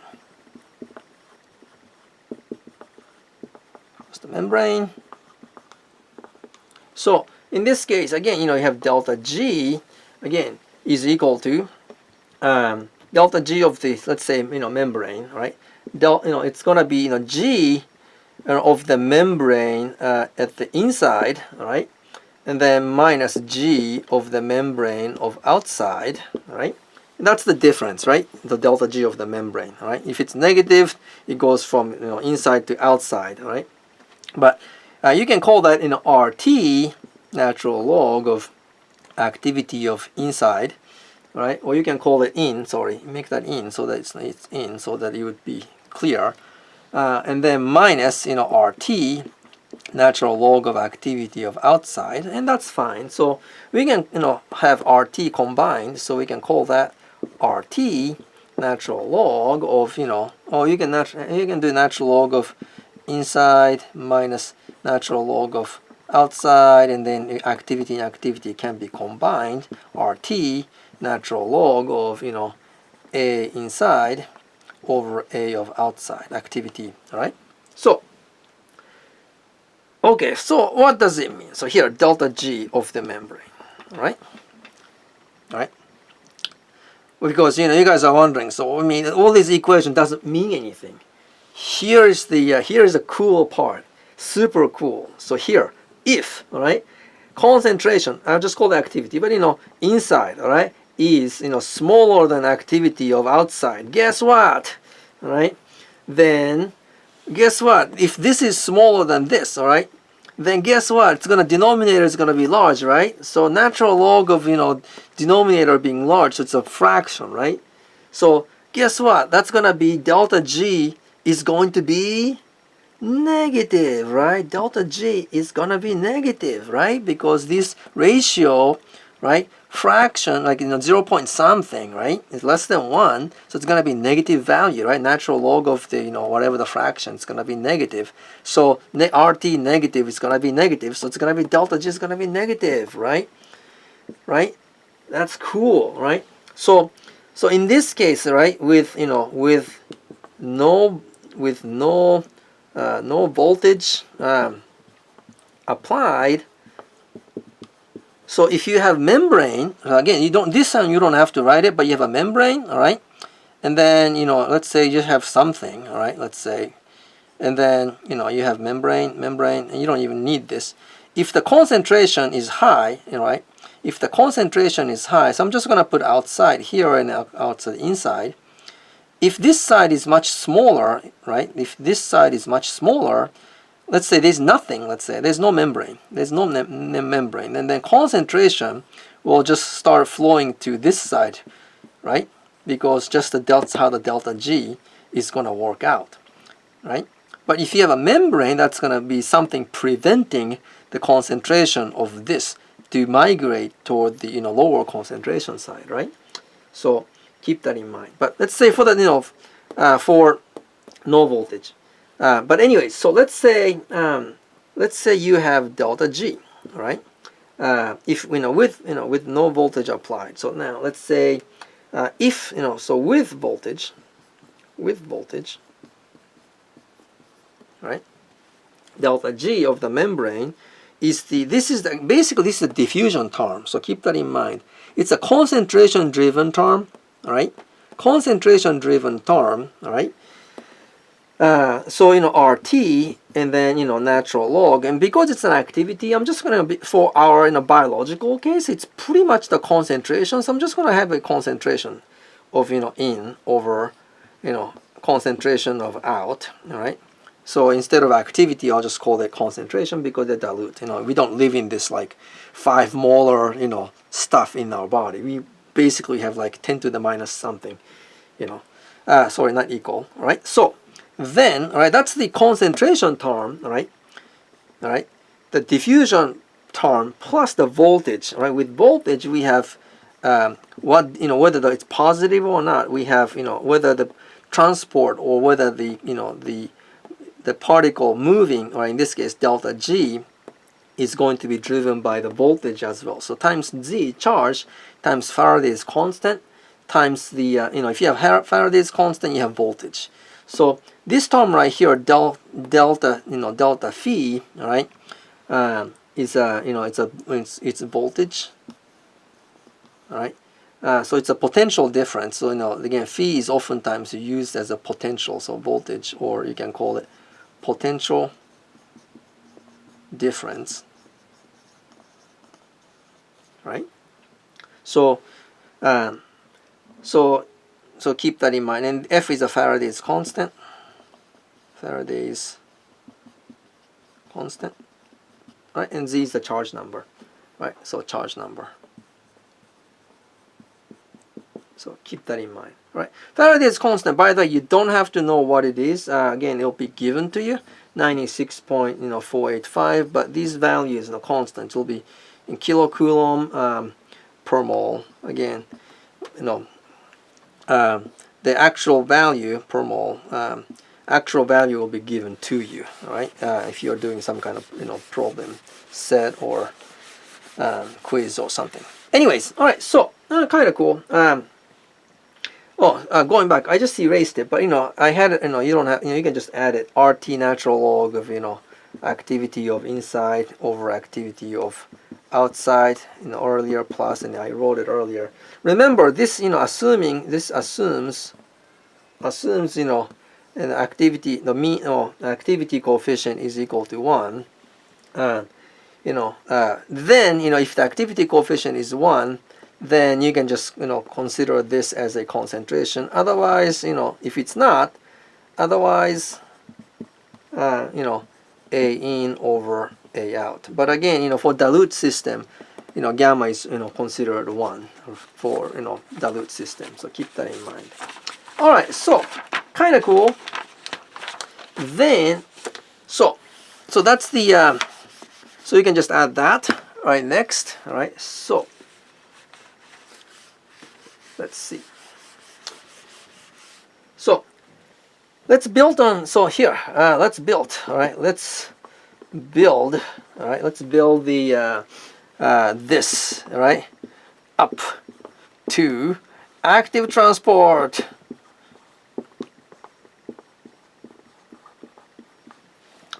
Across the membrane. So in this case, again, you have delta G, again, is equal to delta G of the, let's say, membrane, right? It's gonna be G of the membrane at the inside, right? And then minus G of the membrane of outside, right? And that's the difference, right? The delta G of the membrane, right? If it's negative, it goes from inside to outside, right? But you can call that RT, natural log of activity of inside, right? Or you can call it in, sorry, make that in so that it's in, so that it would be clear. And then minus RT, natural log of activity of outside, and that's fine. So we can have RT combined, so we can call that RT, natural log of or you can do natural log of inside minus natural log of outside, and then activity and activity can be combined. RT, natural log of A inside over A of outside activity, right? So okay, so what does it mean? So here, delta G of the membrane, right? Right? Because you guys are wondering, so I mean, all this equation doesn't mean anything. Here is the cool part, super cool. So here, if, all right, concentration, I'll just call it activity, but inside, all right, is smaller than activity of outside. Guess what? All right, then guess what? If this is smaller than this, all right, then guess what? It's gonna denominator is gonna be large, right? So natural log of denominator being large, so it's a fraction, right? So guess what? That's gonna be delta G is going to be negative, right? Delta G is gonna be negative, right? Because this ratio, right, fraction, like 0 point something, right, is less than 1, so it's gonna be negative value, right? Natural log of the whatever the fraction, it's gonna be negative. So RT negative is gonna be negative, so it's gonna be delta G is gonna be negative, right? Right? That's cool, right? So in this case, right, with no voltage applied. So if you have membrane, again, this time you don't have to write it, but you have a membrane, all right? And then, let's say you have something, all right? Let's say, and then, you have membrane, and you don't even need this. If the concentration is high, right? If the concentration is high, so I'm just going to put outside here and outside inside. If this side is much smaller, right? If this side is much smaller, let's say there's nothing, let's say there's no membrane, membrane, and then concentration will just start flowing to this side, right? Because just how the delta G is going to work out, right? But if you have a membrane, that's going to be something preventing the concentration of this to migrate toward the lower concentration side, right? So keep that in mind. But let's say for the for no voltage. But anyway, so let's say you have delta G, all right? If with no voltage applied. So now let's say if so with voltage, right? Delta G of the membrane is basically this is the diffusion term. So keep that in mind. It's a concentration driven term, all right? Concentration driven term, all right? So RT and then natural log, and because it's an activity, I'm just gonna for our biological case, it's pretty much the concentration. So I'm just gonna have a concentration of in over concentration of out. All right. So instead of activity, I'll just call it concentration because they dilute. We don't live in this like 5 molar stuff in our body. We basically have like 10 to the minus something. Sorry, not equal. All right. So then, all right, that's the concentration term, all right, the diffusion term plus the voltage, all right. With voltage, we have whether it's positive or not. We have whether the transport or whether the the particle moving, or in this case delta G, is going to be driven by the voltage as well. So times Z charge times Faraday's constant times the if you have Faraday's constant, you have voltage. So this term right here, delta phi, all right, is it's a voltage, all right. So it's a potential difference. So again, phi is oftentimes used as a potential, so voltage, or you can call it potential difference, right? So so keep that in mind. And F is a Faraday's constant. Faraday's constant, right? And Z is the charge number, right? So charge number. So keep that in mind, right? Faraday's constant. By the way, you don't have to know what it is. Again, it'll be given to you, 96.485. But these values, constants, will be in kilocoulomb per mole. Again, the actual value per mole, actual value will be given to you, all right? If you're doing some kind of problem set or quiz or something. Anyways, all right. So kind of cool. Going back, I just erased it, but I had it. You don't have. You can just add it. RT natural log of activity of inside over activity of outside earlier plus, and I wrote it earlier. Remember this assumes an activity, the mean activity coefficient is equal to 1. Then if the activity coefficient is 1, then you can just consider this as a concentration. Otherwise, if it's not, otherwise you know, A in over A out. But again, you know, for dilute system, you know, gamma is, you know, considered 1 for, you know, dilute system. So keep that in mind. All right, so kind of cool. Then, so that's the, so you can just add that. All right, next. All right, so let's see. So let's build on, so here, let's build, all right, let's build, all right, let's build the, this, all right, up to active transport.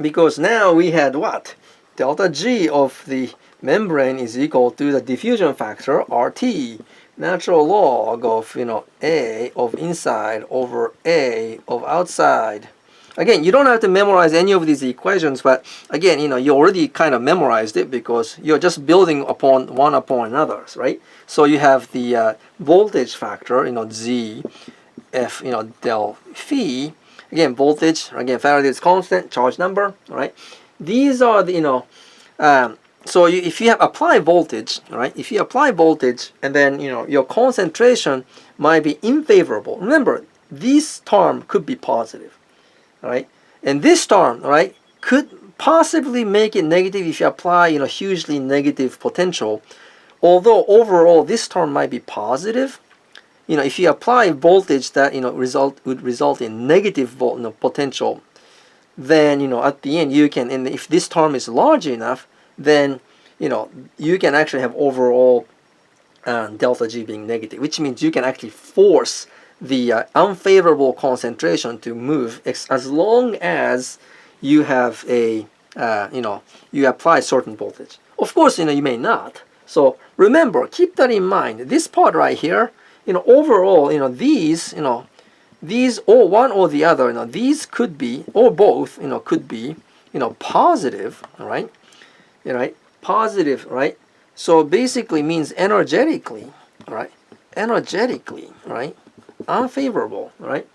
Because now we had what? Delta G of the membrane is equal to the diffusion factor, RT. Natural log of, you know, A of inside over A of outside. Again, you don't have to memorize any of these equations, but again, you know, you already kind of memorized it because you're just building upon one upon another, right? So you have the voltage factor, you know, Z, F, you know, del phi. Again, voltage, again, Faraday's constant, charge number, right? These are the, you know, so if you have apply voltage, right? If you apply voltage and then, you know, your concentration might be unfavorable. Remember, this term could be positive, right? And this term, right, could possibly make it negative if you apply, you know, hugely negative potential. Although overall this term might be positive, you know, if you apply voltage that, you know, would result in negative potential, then, you know, at the end you can, and if this term is large enough, then, you know, you can actually have overall delta G being negative, which means you can actually force the unfavorable concentration to move as long as you have a, you know, you apply certain voltage. Of course, you know, you may not. So remember, keep that in mind. This part right here, you know, overall, you know, these, you know, these or one or the other, you know, these could be, or both, you know, could be, you know, positive, all right, you know, right, positive, right. So basically means energetically, right, energetically, right, unfavorable, right,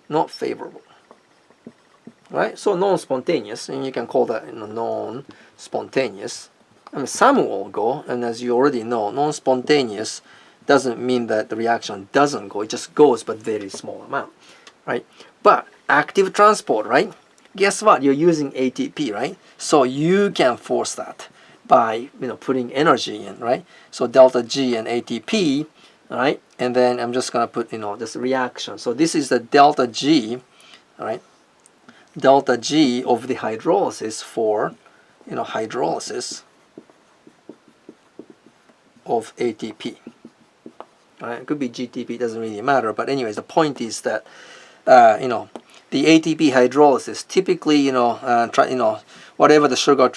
not favorable, right. So non-spontaneous, and you can call that, you know, non-spontaneous. I mean, some will go, and as you already know, non-spontaneous doesn't mean that the reaction doesn't go. It just goes, but very small amount, right? But active transport, right? Guess what? You're using ATP, right? So you can force that by, you know, putting energy in, right? So delta G and ATP, all right? And then I'm just gonna put, you know, this reaction. So this is the delta G, all right? Delta G of the hydrolysis for, you know, hydrolysis of ATP. Right? It could be GTP, doesn't really matter. But anyways, the point is that, you know, the ATP hydrolysis typically, you know, you know, whatever the sugar,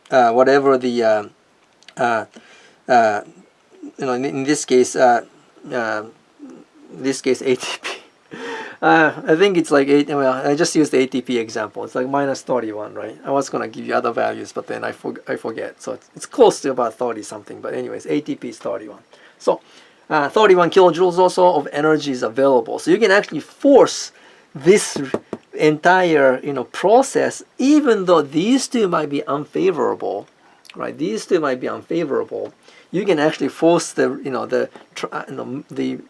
whatever the, you know, in this case ATP. I think it's like 8. Well, I just used the ATP example. It's like minus 31, right? I was gonna give you other values, but then I forget. So it's close to about 30 something. But anyways, ATP is 31. So 31 kilojoules also of energy is available. So you can actually force this entire, you know, process, even though these two might be unfavorable, right? These two might be unfavorable. You can actually force the, you know, the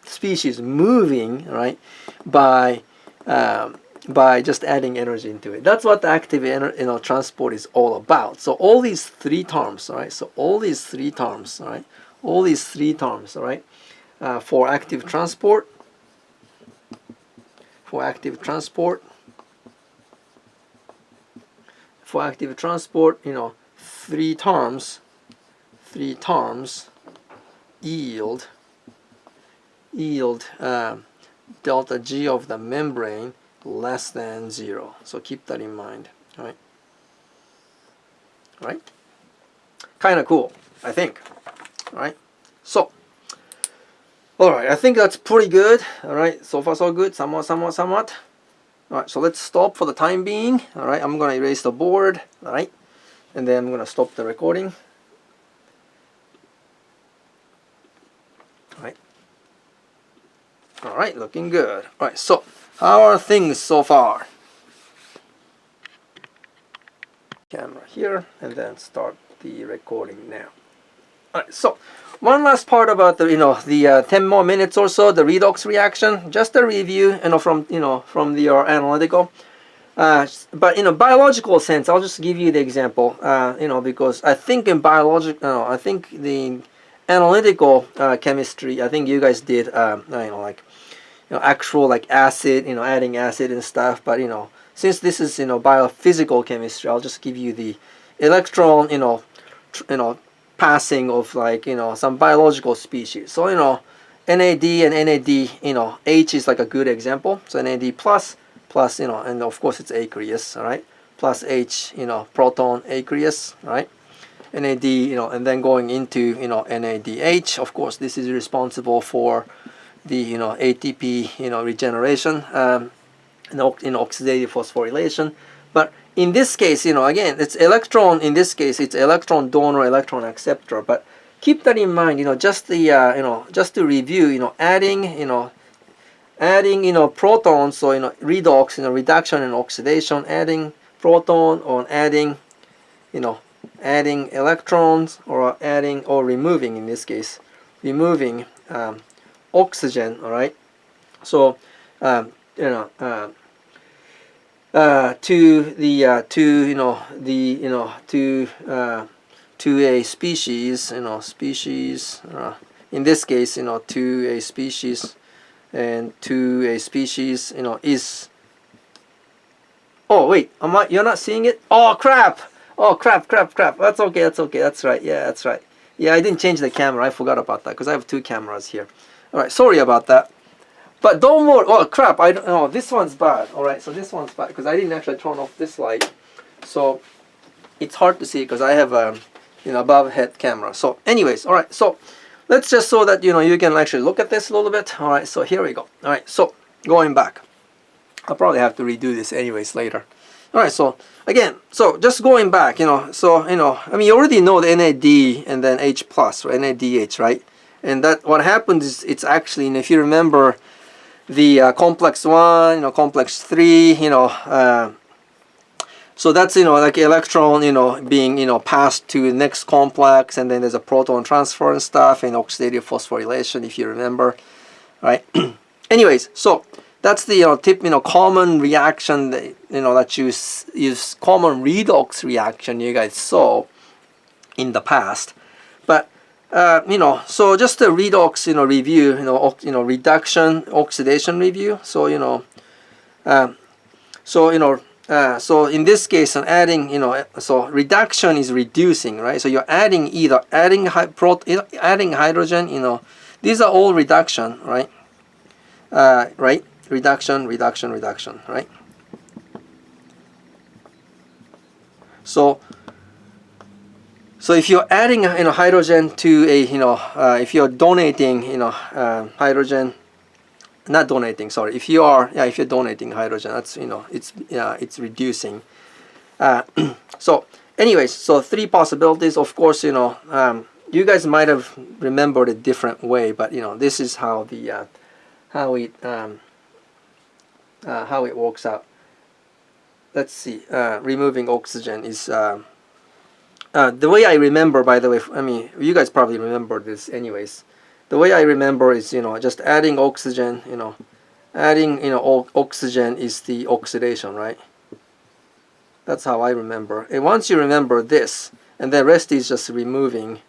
species moving, right, by just adding energy into it. That's what the active, you know, transport is all about. So all these three terms, right? So all these three terms, right? All these three terms, right? For active transport, you know, three terms yield delta G of the membrane less than 0. So keep that in mind, right? Right? Kind of cool, I think. All right. So, all right, I think that's pretty good. All right, so far so good. Somewhat. All right, so let's stop for the time being. All right, I'm gonna erase the board. All right, and then I'm gonna stop the recording. All right, looking good. All right, so How are things so far? Camera here, and then start the recording now. Alright, so one last part about the 10 more minutes or so, the redox reaction. Just a review, from your analytical. But in a biological sense, I'll just give you the example. Because I think in I think the analytical chemistry, I think you guys did, actual like acid, adding acid and stuff. But since this is biophysical chemistry, I'll just give you the electron, passing of like some biological species. So NAD and NAD, H is like a good example. So NAD plus, and of course it's aqueous, all right, plus H, proton aqueous, right, NAD, and then going into NADH. Of course, this is responsible for the ATP regeneration, and oxidative phosphorylation. But in this case, again, it's electron. In this case, it's electron donor, electron acceptor. But keep that in mind. Just the just to review. Adding protons. So redox. Reduction and oxidation. Adding proton or adding adding electrons or adding or removing, in this case, removing oxygen. All right. So to the to a species, species, in this case, to a species, and to a species, is. Oh wait, you're not seeing it? Oh crap! Oh crap! That's okay. That's right. Yeah, that's right. Yeah, I didn't change the camera. I forgot about that because I have two cameras here. All right, sorry about that. But don't worry. Oh crap! This one's bad. All right, so this one's bad because I didn't actually turn off this light, so it's hard to see because I have a above head camera. So, anyways, all right. So let's just so that you can actually look at this a little bit. All right. So here we go. All right. So going back, I'll probably have to redo this anyways later. All right. So again, so just going back, So I mean, you already know the NAD and then H plus, or NADH, right? And that what happens is it's actually, and if you remember, the complex 1, complex 3, so that's like electron being passed to the next complex, and then there's a proton transfer and stuff, and oxidative phosphorylation, if you remember, right? Anyways, so that's the common reaction that that you use, common redox reaction you guys saw in the past. But so just a redox, review, reduction, oxidation review. So, so in this case, adding, so reduction is reducing, right? So you're adding adding hydrogen, these are all reduction, right? Right? Reduction, right? So if you're adding hydrogen to a if you're donating hydrogen, not donating, sorry, if you're donating hydrogen, that's it's reducing. So anyways, so three possibilities. Of course, you guys might have remembered a different way, but this is how the how it works out. Let's see. Removing oxygen is. The way I remember, by the way, I mean, you guys probably remember this anyways. The way I remember is, just adding oxygen, adding, oxygen is the oxidation, right? That's how I remember. And once you remember this, and the rest is just removing,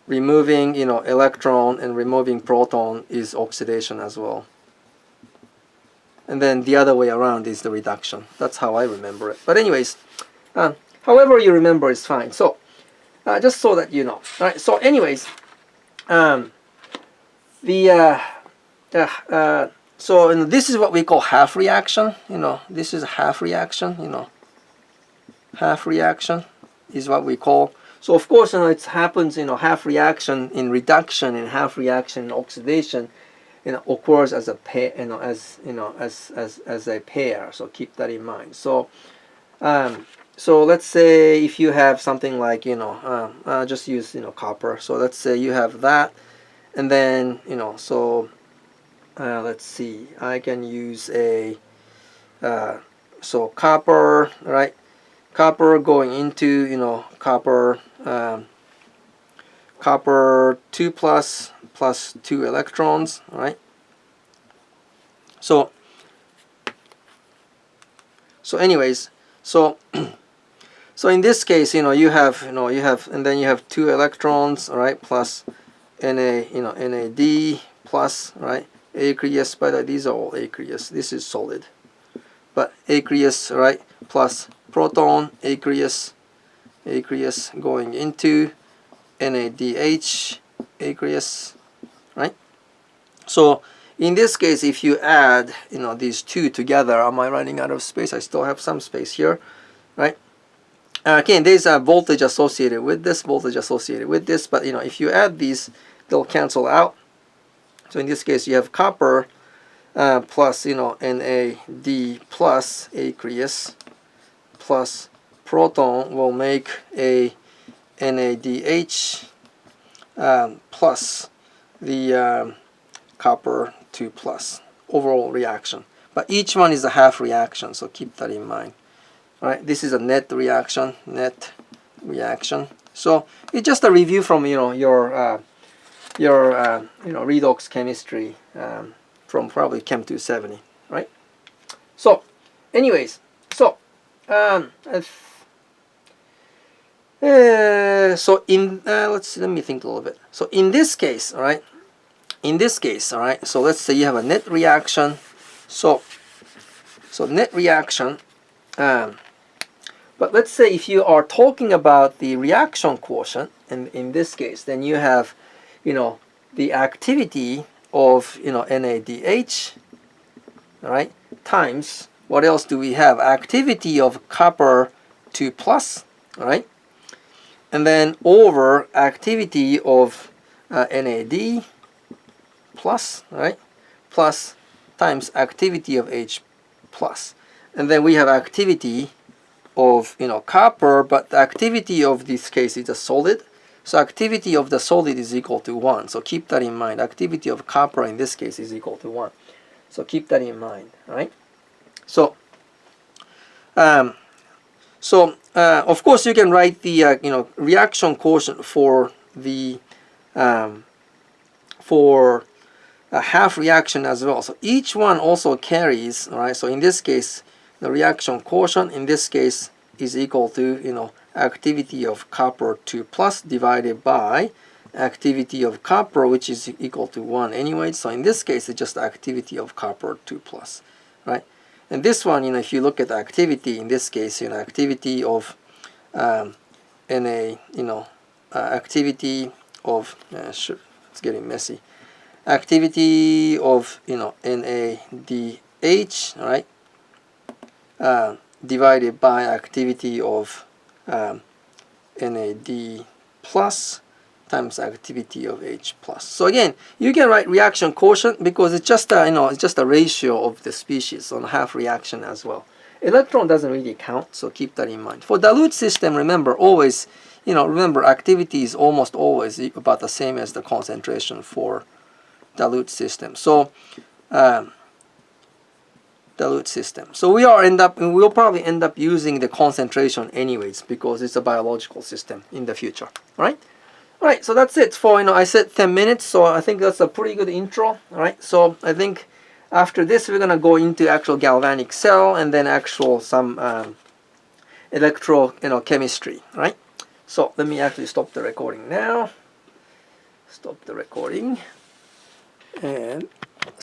electron and removing proton is oxidation as well. And then the other way around is the reduction. That's how I remember it. But anyways, however you remember is fine. So, just so that you know. All right. So, anyways, so this is what we call half reaction. This is a half reaction. Half reaction is what we call. So of course, it happens. Half reaction in reduction and half reaction in oxidation, occurs as a pair. As a pair. So keep that in mind. So. So let's say if you have something like just use copper. So let's say you have that, and then so let's see, I can use a so copper, right? Copper going into, you know, copper 2 plus 2 electrons, right? So anyways, so so in this case, you know, you have and then you have 2 electrons, right, plus Na, you know, NAD plus, right, aqueous. By the way, these are all aqueous. This is solid, but aqueous, right, plus proton, aqueous going into NADH, aqueous, right? So in this case, if you add, you know, these two together, am I running out of space? I still have some space here, right? Again, there's a voltage associated with this, but you know, if you add these, they'll cancel out. So in this case, you have copper plus, you know, NAD plus aqueous plus proton will make a NADH plus the copper 2 plus overall reaction. But each one is a half reaction, so keep that in mind. All right, this is a net reaction. So it's just a review from, you know, your you know, redox chemistry from probably Chem 270, right? So, anyways, so so in let me think a little bit. So in this case, all right. So let's say you have a net reaction. So net reaction. But let's say if you are talking about the reaction quotient, and in this case, then you have, you know, the activity of, you know, NADH, all right, times, what else do we have? Activity of copper 2 plus, all right, and then over activity of NAD plus, right, plus times activity of H plus, and then we have activity of, you know, copper, but the activity of this case is a solid, so activity of the solid is equal to 1. So keep that in mind. Activity of copper in this case is equal to 1. So keep that in mind, right? So of course you can write the you know, reaction quotient for the for a half reaction as well. So each one also carries, all right? So in this case, the reaction quotient in this case is equal to, you know, activity of copper 2 plus divided by activity of copper, which is equal to 1 anyway. So in this case, it's just activity of copper 2 plus, right? And this one, you know, if you look at the activity in this case, you know, activity of Na, you know, activity of it's getting messy. Activity of, you know, NADH, right? Divided by activity of NAD plus times activity of H plus. So again, you can write reaction quotient because it's just a, you know, it's just a ratio of the species on half reaction as well. Electron doesn't really count, so keep that in mind. For dilute system, remember always, you know, remember activity is almost always about the same as the concentration for dilute system. So dilute system. So we'll probably end up using the concentration anyways because it's a biological system in the future. All right. All right. So that's it for, you know, I said 10 minutes. So I think that's a pretty good intro. All right. So I think after this we're gonna go into actual galvanic cell and then actual some electrochemistry. All right. So let me actually stop the recording now. Stop the recording and